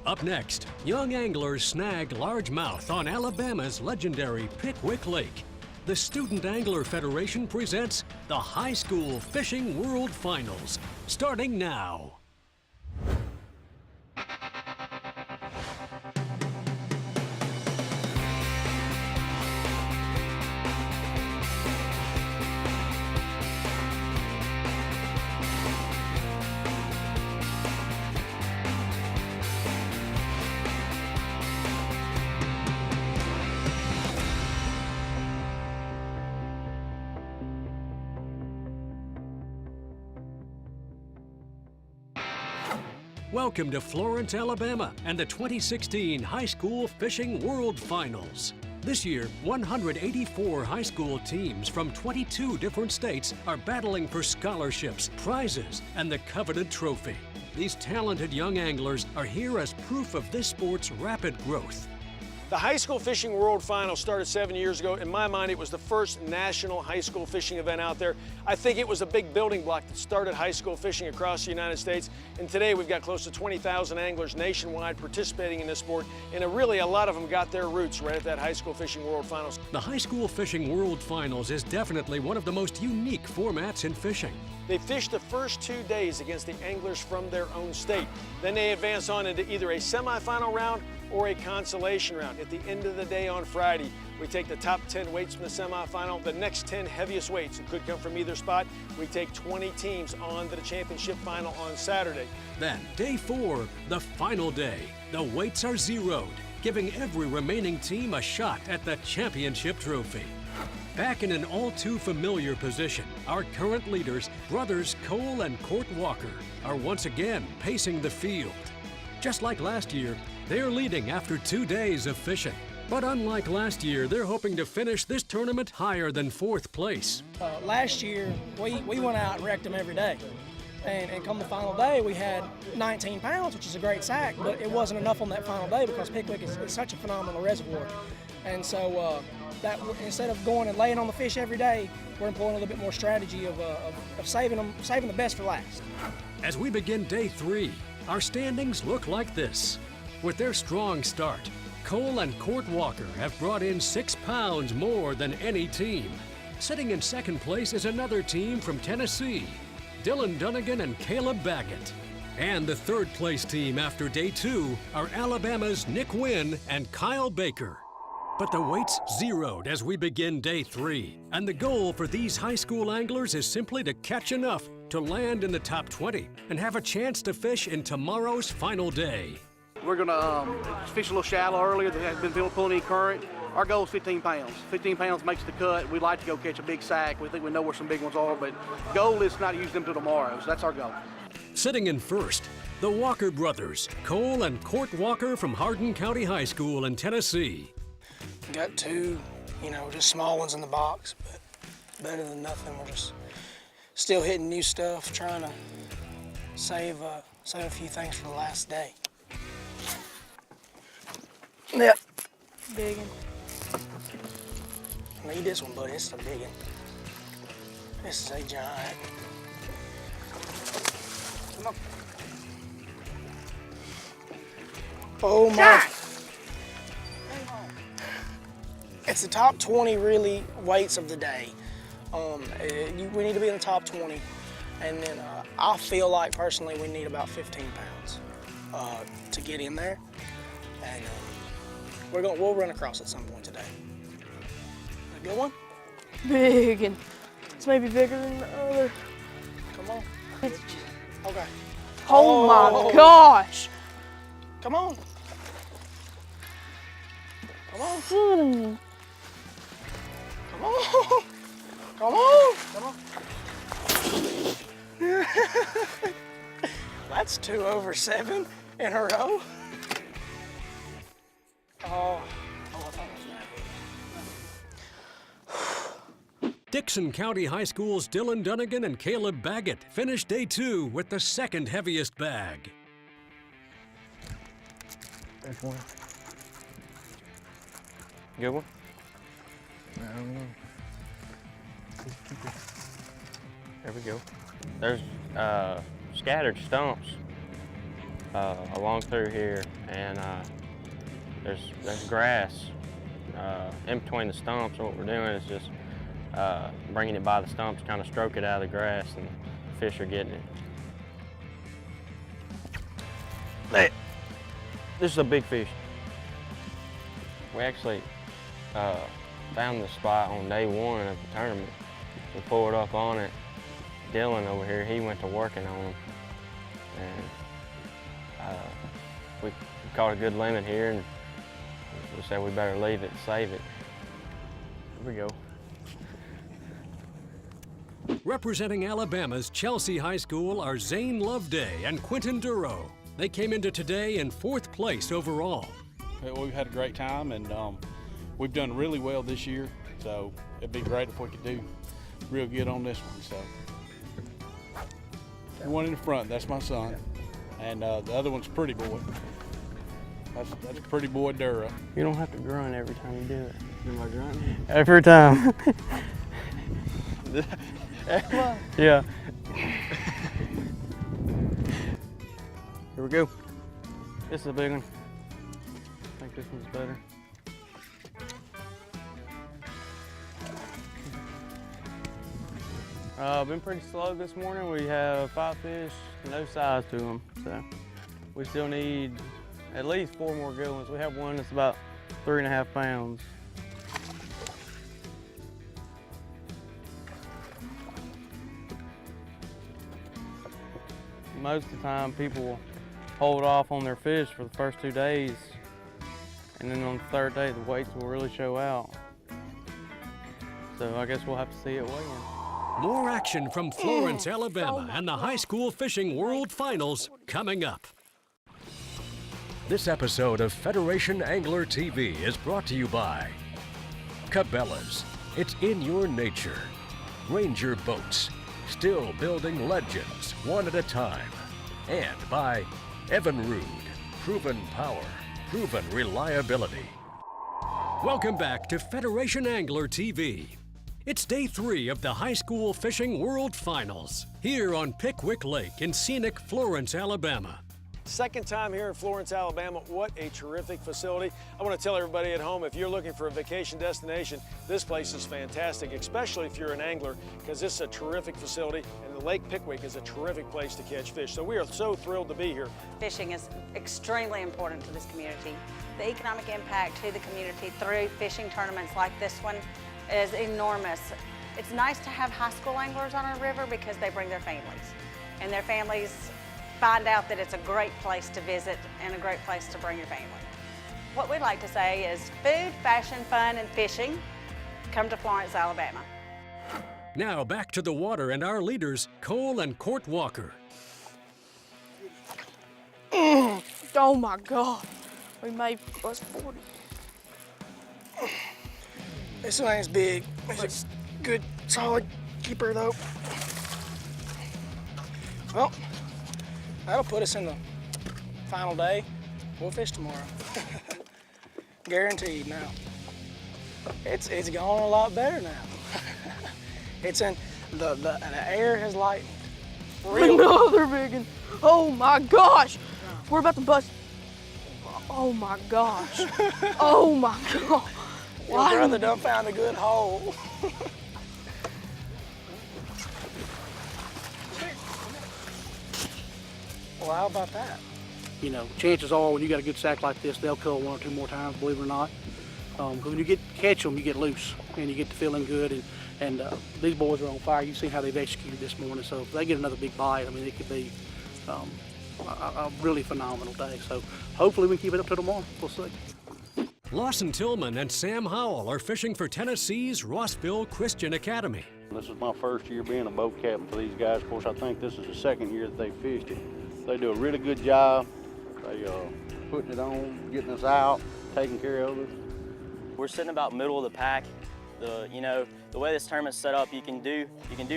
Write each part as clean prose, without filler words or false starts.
Up next, young anglers snag largemouth on Alabama's legendary Pickwick Lake. The Student Angler Federation presents the High School Fishing World Finals, starting now. Welcome to Florence, Alabama, and the 2016 High School Fishing World Finals. This year, 184 high school teams from 22 different states are battling for scholarships, prizes, and the coveted trophy. These talented young anglers are here as proof of this sport's rapid growth. The High School Fishing World Finals started 7 years ago. In my mind, it was the first national high school fishing event out there. I think it was a big building block that started high school fishing across the United States. And today we've got close to 20,000 anglers nationwide participating in this sport. And really, a lot of them got their roots right at that High School Fishing World Finals. The High School Fishing World Finals is definitely one of the most unique formats in fishing. They fish the first 2 days against the anglers from their own state. Then they advance on into either a semifinal round or a consolation round. At the end of the day on Friday, we take the top 10 weights from the semifinal, the next 10 heaviest weights, it could come from either spot. We take 20 teams on to the championship final on Saturday. Then, day 4, the final day. The weights are zeroed, giving every remaining team a shot at the championship trophy. Back in an all-too-familiar position, our current leaders, brothers Cole and Court Walker, are once again pacing the field. Just like last year, they're leading after 2 days of fishing. But unlike last year, they're hoping to finish this tournament higher than 4th place. Last year, we went out and wrecked them every day. And come the final day, we had 19 pounds, which is a great sack, but it wasn't enough on that final day because Pickwick is such a phenomenal reservoir. And so that instead of going and laying on the fish every day, we're employing a little bit more strategy of saving the best for last. As we begin day 3, our standings look like this. With their strong start, Cole and Court Walker have brought in 6 pounds more than any team. Sitting in 2nd place is another team from Tennessee, Dylan Dunnigan and Caleb Baggett. And the 3rd place team after day 2 are Alabama's Nick Wynn and Kyle Baker. But the weights zeroed as we begin day 3, and the goal for these high school anglers is simply to catch enough to land in the top 20 and have a chance to fish in tomorrow's final day. We're gonna fish a little shallow earlier. There has been pulling any current. Our goal is 15 pounds. 15 pounds makes the cut. We'd like to go catch a big sack. We think we know where some big ones are, but goal is not to use them till tomorrow, so that's our goal. Sitting in 1st, the Walker brothers, Cole and Court Walker from Hardin County High School in Tennessee. Got 2, just small ones in the box, but better than nothing. We're just still hitting new stuff, trying to save a few things for the last day. Yep, big one. Need this one, buddy. It's a big one. This is a giant. Come on. Oh my! It's the top 20 really weights of the day. We need to be in the top 20, and then I feel like personally we need about 15 pounds to get in there, and we'll run across at some point today. A good one? Big, and it's maybe bigger than the other. Come on. Okay. Oh my gosh! Come on. Come on. Come on. Come on. Come on. That's 2 over 7 in a row. Oh, I thought it was that. Dixon County High School's Dylan Dunnigan and Caleb Baggett finished day 2 with the 2nd heaviest bag. There's one. Good one? I don't know. There we go. There's scattered stumps. along through here, and there's grass in between the stumps. What we're doing is just bringing it by the stumps, kind of stroke it out of the grass, and fish are getting it. Hey, this is a big fish. We actually found the spot on day one of the tournament. We pulled up on it. Dylan over here, he went to working on them. And we caught a good limit here, and we said we better leave it and save it. Here we go. Representing Alabama's Chelsea High School are Zane Loveday and Quentin Duro. They came into today in 4th place overall. We've had a great time, and we've done really well this year, so it'd be great if we could do real good on this one. So, the one in the front, that's my son, and the other one's Pretty Boy. That's Pretty Boy Duro. You don't have to grunt every time you do it. Am I grunting? Every time. Yeah. Here we go. This is a big one. I think this one's better. Been pretty slow this morning. We have 5 fish, no size to them. So we still need at least 4 more good ones. We have one that's about 3.5 pounds. Most of the time people hold off on their fish for the first 2 days, and then on the 3rd day the weights will really show out. So I guess we'll have to see it weigh in. More action from Florence, Alabama and the High School Fishing World Finals coming up. This episode of Federation Angler TV is brought to you by Cabela's, it's in your nature. Ranger Boats, still building legends one at a time. And by Evinrude, proven power, proven reliability. Welcome back to Federation Angler TV. It's day 3 of the High School Fishing World Finals, here on Pickwick Lake in scenic Florence, Alabama. Second time here in Florence, Alabama. What a terrific facility. I want to tell everybody at home, if you're looking for a vacation destination, this place is fantastic, especially if you're an angler, because this is a terrific facility, and the Lake Pickwick is a terrific place to catch fish. So we are so thrilled to be here. Fishing is extremely important to this community. The economic impact to the community through fishing tournaments like this one is enormous. It's nice to have high school anglers on our river because they bring their families, and their families find out that it's a great place to visit and a great place to bring your family. What we like to say is food, fashion, fun, and fishing. Come to Florence, Alabama. Now back to the water and our leaders, Cole and Court Walker. Oh my God. We made plus 40. This thing's big. It's a good, solid keeper though. Well, that'll put us in the final day. We'll fish tomorrow. Guaranteed now. It's going a lot better now. It's in, the air has lightened. Another big one. Oh my gosh. We're about to bust. Oh my gosh. Oh my God. Your brother done found a good hole. Well, how about that? You know, chances are when you got a good sack like this, they'll cut 1 or 2 more times, believe it or not. Because when you catch them, you get loose and you get to feeling good. And these boys are on fire. You see how they've executed this morning. So if they get another big bite, I mean, it could be a really phenomenal day. So hopefully we can keep it up till tomorrow. We'll see. Lawson Tillman and Sam Howell are fishing for Tennessee's Rossville Christian Academy. This is my first year being a boat captain for these guys. Of course, I think this is the 2nd year that they fished it. They do a really good job. They putting it on, getting us out, taking care of us. We're sitting about middle of the pack. You know, the way this tournament's set up, you can do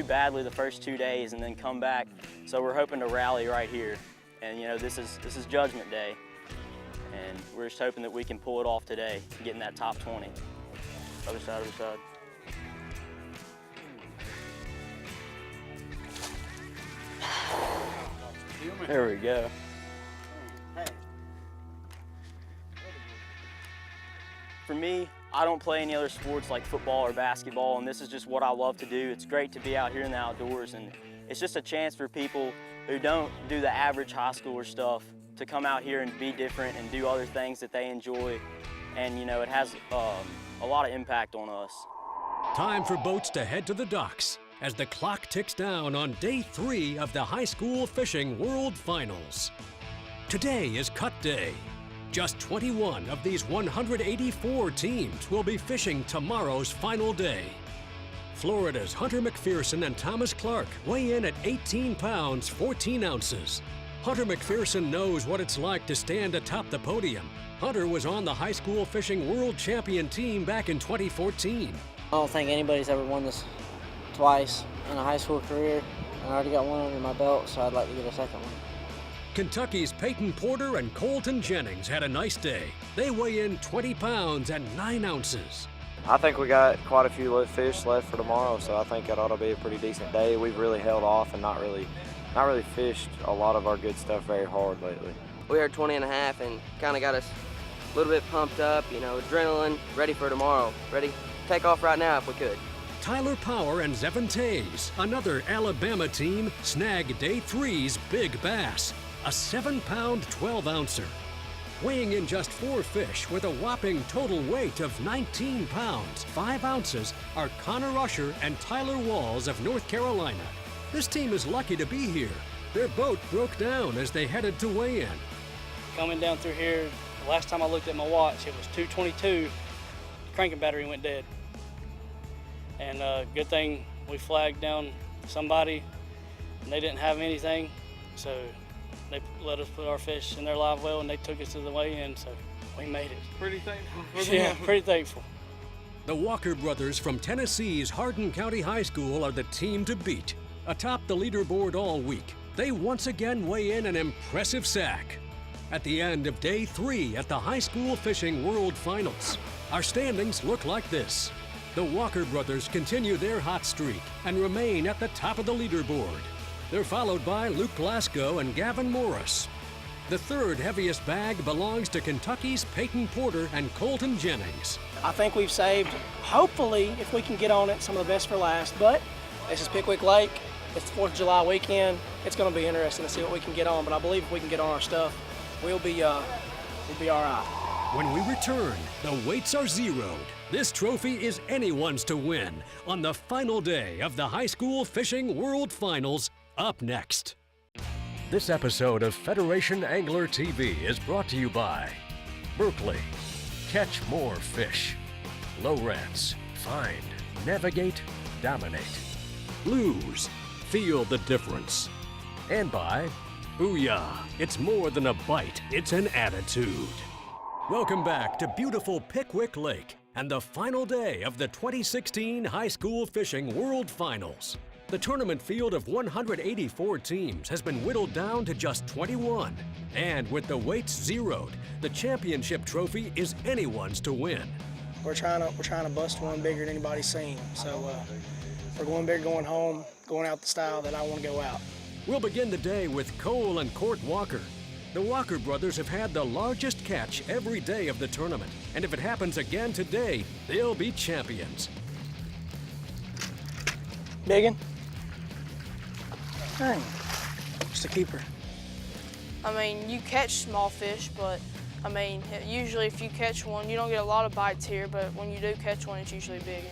badly the first 2 days and then come back. So we're hoping to rally right here. And you know, this is Judgment Day, and we're just hoping that we can pull it off today, get in that top 20. Other side, other side. There we go. For me, I don't play any other sports like football or basketball, and this is just what I love to do. It's great to be out here in the outdoors, and it's just a chance for people who don't do the average high schooler stuff to come out here and be different and do other things that they enjoy. And you know, it has a lot of impact on us. Time for boats to head to the docks as the clock ticks down on day 3 of the High School Fishing World Finals. Today is cut day. Just 21 of these 184 teams will be fishing tomorrow's final day. Florida's Hunter McPherson and Thomas Clark weigh in at 18 pounds, 14 ounces. Hunter McPherson knows what it's like to stand atop the podium. Hunter was on the High School Fishing World Champion team back in 2014. I don't think anybody's ever won this twice in a high school career. I already got one under my belt, so I'd like to get a second one. Kentucky's Peyton Porter and Colton Jennings had a nice day. They weigh in 20 pounds and 9 ounces. I think we got quite a few fish left for tomorrow, so I think it ought to be a pretty decent day. We've really held off and not really fished a lot of our good stuff very hard lately. We are 20 and a half and kind of got us a little bit pumped up, you know, adrenaline, ready for tomorrow. Ready to take off right now if we could. Tyler Power and Zevin Tays, another Alabama team, snag day 3's big bass, a 7-pound, 12-ouncer. Weighing in just 4 fish with a whopping total weight of 19 pounds, 5 ounces are Connor Usher and Tyler Walls of North Carolina. This team is lucky to be here. Their boat broke down as they headed to weigh in. Coming down through here, the last time I looked at my watch, it was 2:22. The cranking battery went dead. And good thing we flagged down somebody and they didn't have anything. So they let us put our fish in their live well and they took us to the weigh-in, so we made it. Pretty thankful. Yeah, pretty thankful. The Walker brothers from Tennessee's Hardin County High School are the team to beat. Atop the leaderboard all week, they once again weigh in an impressive sack. At the end of day 3 at the High School Fishing World Finals, our standings look like this. The Walker brothers continue their hot streak and remain at the top of the leaderboard. They're followed by Luke Glasgow and Gavin Morris. The third heaviest bag belongs to Kentucky's Peyton Porter and Colton Jennings. I think we've saved, hopefully, if we can get on it, some of the best for last. But this is Pickwick Lake. It's the 4th of July weekend. It's going to be interesting to see what we can get on. But I believe if we can get on our stuff, we'll be all right. When we return, the weights are zeroed. This trophy is anyone's to win on the final day of the High School Fishing World Finals. Up next. This episode of Federation Angler TV is brought to you by Berkeley. Catch more fish. Lowrance. Find. Navigate. Dominate. Lose. Feel the difference. And by Booyah. It's more than a bite, it's an attitude. Welcome back to beautiful Pickwick Lake and the final day of the 2016 High School Fishing World Finals. The tournament field of 184 teams has been whittled down to just 21. And with the weights zeroed, the championship trophy is anyone's to win. We're trying to bust one bigger than anybody's seen. So we're going big, going home, going out the style that I want to go out. We'll begin the day with Cole and Court Walker. The Walker brothers have had the largest catch every day of the tournament, and if it happens again today, they'll be champions. Biggin? Dang, just a keeper. I mean, you catch small fish, but I mean, usually if you catch one, you don't get a lot of bites here, but when you do catch one, it's usually big.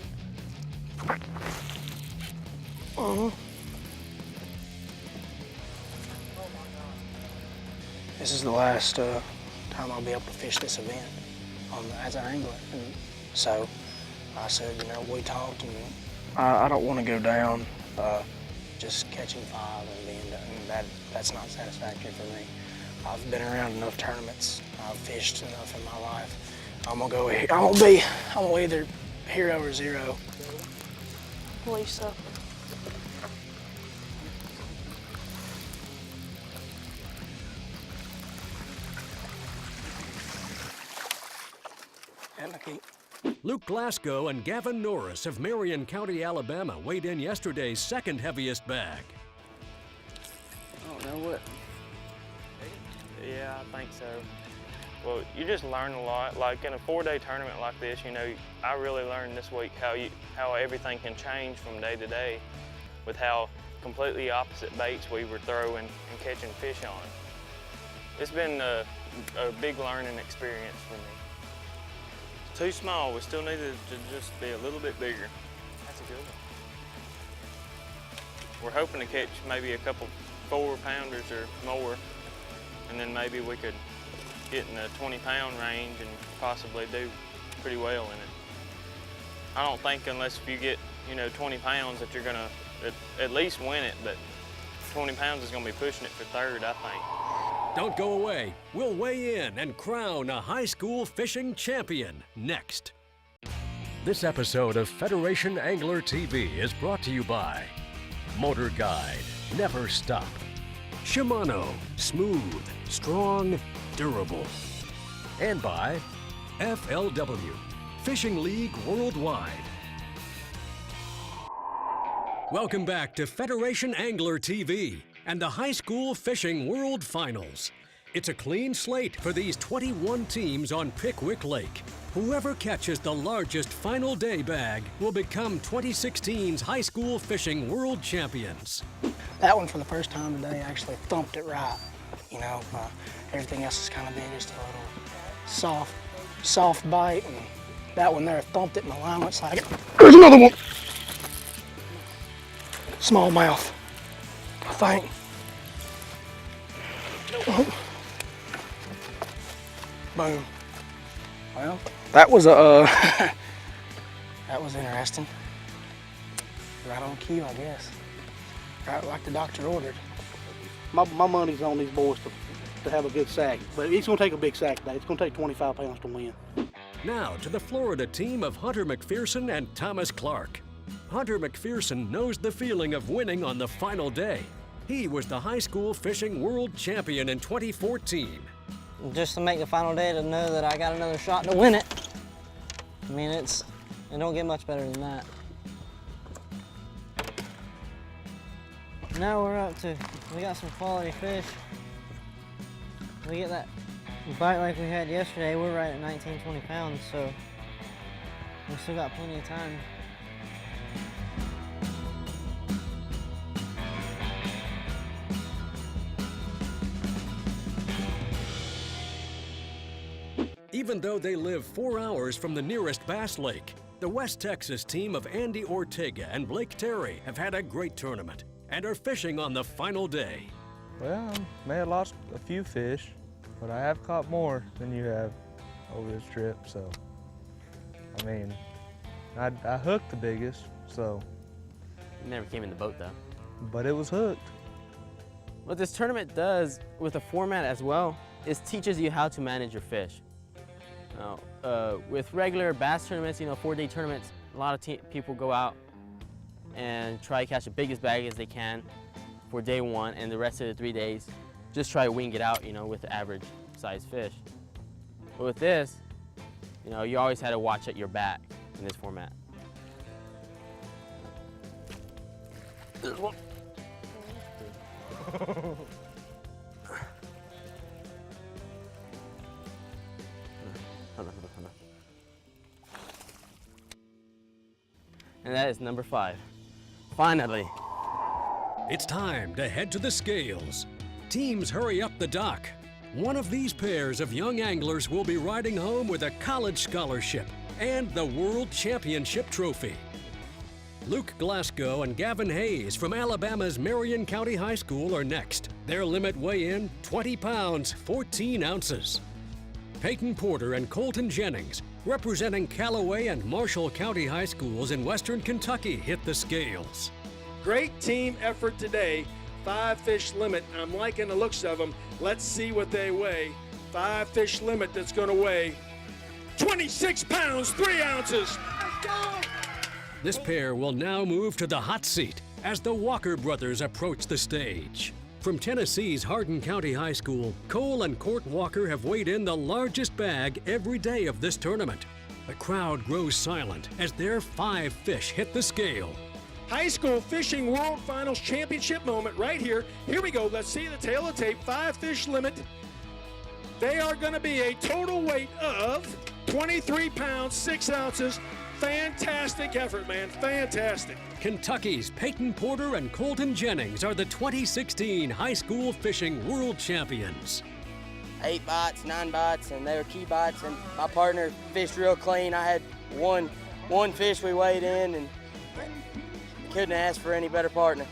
This is the last time I'll be able to fish this event as an angler. And so I said, you know, we talked, and I don't want to go down just catching 5 and being done. That's not satisfactory for me. I've been around enough tournaments. I've fished enough in my life. I'm gonna be either hero or zero. I believe so. Luke Glasgow and Gavin Norris of Marion County, Alabama weighed in yesterday's second heaviest bag. I don't know what. Yeah, I think so. Well, you just learn a lot. Like in a 4-day tournament like this, you know, I really learned this week how everything can change from day to day with how completely opposite baits we were throwing and catching fish on. It's been a big learning experience for me. It's too small. We still need it to just be a little bit bigger. That's a good one. We're hoping to catch maybe a couple 4-pounders or more, and then maybe we could get in the 20-pound range and possibly do pretty well in it. I don't think unless if you get, you know, 20 pounds that you're gonna at least win it, but 20 pounds is gonna be pushing it for third, I think. Don't go away. We'll weigh in and crown a high school fishing champion next. This episode of Federation Angler TV is brought to you by Motor Guide, Never Stop. Shimano, smooth, strong, durable. And by FLW, Fishing League Worldwide. Welcome back to Federation Angler TV and the High School Fishing World Finals. It's a clean slate for these 21 teams on Pickwick Lake. Whoever catches the largest final day bag will become 2016's High School Fishing World Champions. That one for the first time today actually thumped it right. You know, everything else is kind of been just a little soft bite, and that one there thumped it in the line. It's like, there's another one. Smallmouth, I think. Boom. Well, that was that was interesting. Right on cue, I guess. Right like the doctor ordered. My money's on these boys to have a good sack, but it's going to take a big sack today. It's going to take 25 pounds to win. Now to the Florida team of Hunter McPherson and Thomas Clark. Hunter McPherson knows the feeling of winning on the final day. He was the high school fishing world champion in 2014. Just to make the final day, to know that I got another shot to win it. I mean, it don't get much better than that. Now we got some quality fish. We get that bite like we had yesterday. We're right at 19, 20 pounds, so we still got plenty of time. Even though they live 4 hours from the nearest Bass Lake, the West Texas team of Andy Ortega and Blake Terry have had a great tournament and are fishing on the final day. Well, I may have lost a few fish, but I have caught more than you have over this trip, so. I mean, I hooked the biggest, so. You never came in the boat though. But it was hooked. What this tournament does with the format as well is teaches you how to manage your fish. With regular bass tournaments, 4-day tournaments, a lot of people go out and try to catch the biggest bag as they can for day one, and the rest of the 3 days just try to wing it out, with the average size fish. But with this, you always had to watch at your back in this format. There's one. And that is number 5. Finally. It's time to head to the scales. Teams hurry up the dock. One of these pairs of young anglers will be riding home with a college scholarship and the World Championship trophy. Luke Glasgow and Gavin Hayes from Alabama's Marion County High School are next. Their limit weigh-in, 20 pounds, 14 ounces. Peyton Porter and Colton Jennings, representing Callaway and Marshall County High Schools in Western Kentucky, hit the scales. Great team effort today. 5 fish limit. I'm liking the looks of them. Let's see what they weigh. 5 fish limit that's going to weigh 26 pounds, 3 ounces. Let's go! This pair will now move to the hot seat as the Walker brothers approach the stage. From Tennessee's Hardin County High School, Cole and Court Walker have weighed in the largest bag every day of this tournament. The crowd grows silent as their 5 fish hit the scale. High School Fishing World Finals Championship moment right here. Here we go. Let's see the tail of tape. 5 fish limit. They are going to be a total weight of 23 pounds, 6 ounces. Fantastic effort, man. Fantastic. Kentucky's Peyton Porter and Colton Jennings are the 2016 High School Fishing World Champions. 8 bites, 9 bites, and they were key bites, and my partner fished real clean. I had one fish we weighed in, and couldn't ask for any better partner.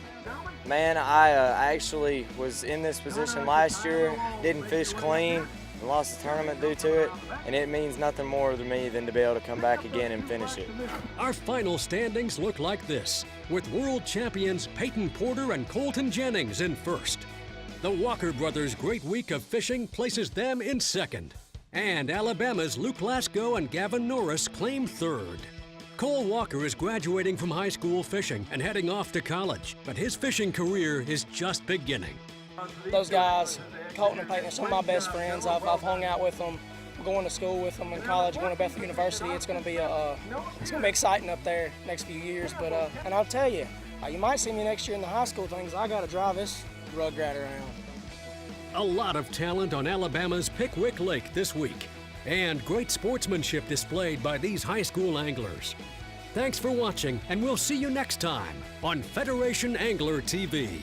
Man, I actually was in this position last year, didn't fish clean, and lost the tournament due to it, and it means nothing more to me than to be able to come back again and finish it. Our final standings look like this, with world champions Peyton Porter and Colton Jennings in first. The Walker brothers' great week of fishing places them in second, and Alabama's Luke Lasko and Gavin Norris claim third. Cole Walker is graduating from high school fishing and heading off to college, but his fishing career is just beginning. Those guys, Colton and Peyton, are some of my best friends. I've hung out with them, going to school with them in college, going to Bethel University. It's going to be exciting up there next few years. But and I'll tell you, you might see me next year in the high school things. I got to drive this rugrat around. A lot of talent on Alabama's Pickwick Lake this week, and great sportsmanship displayed by these high school anglers. Thanks for watching, and we'll see you next time on Federation Angler TV.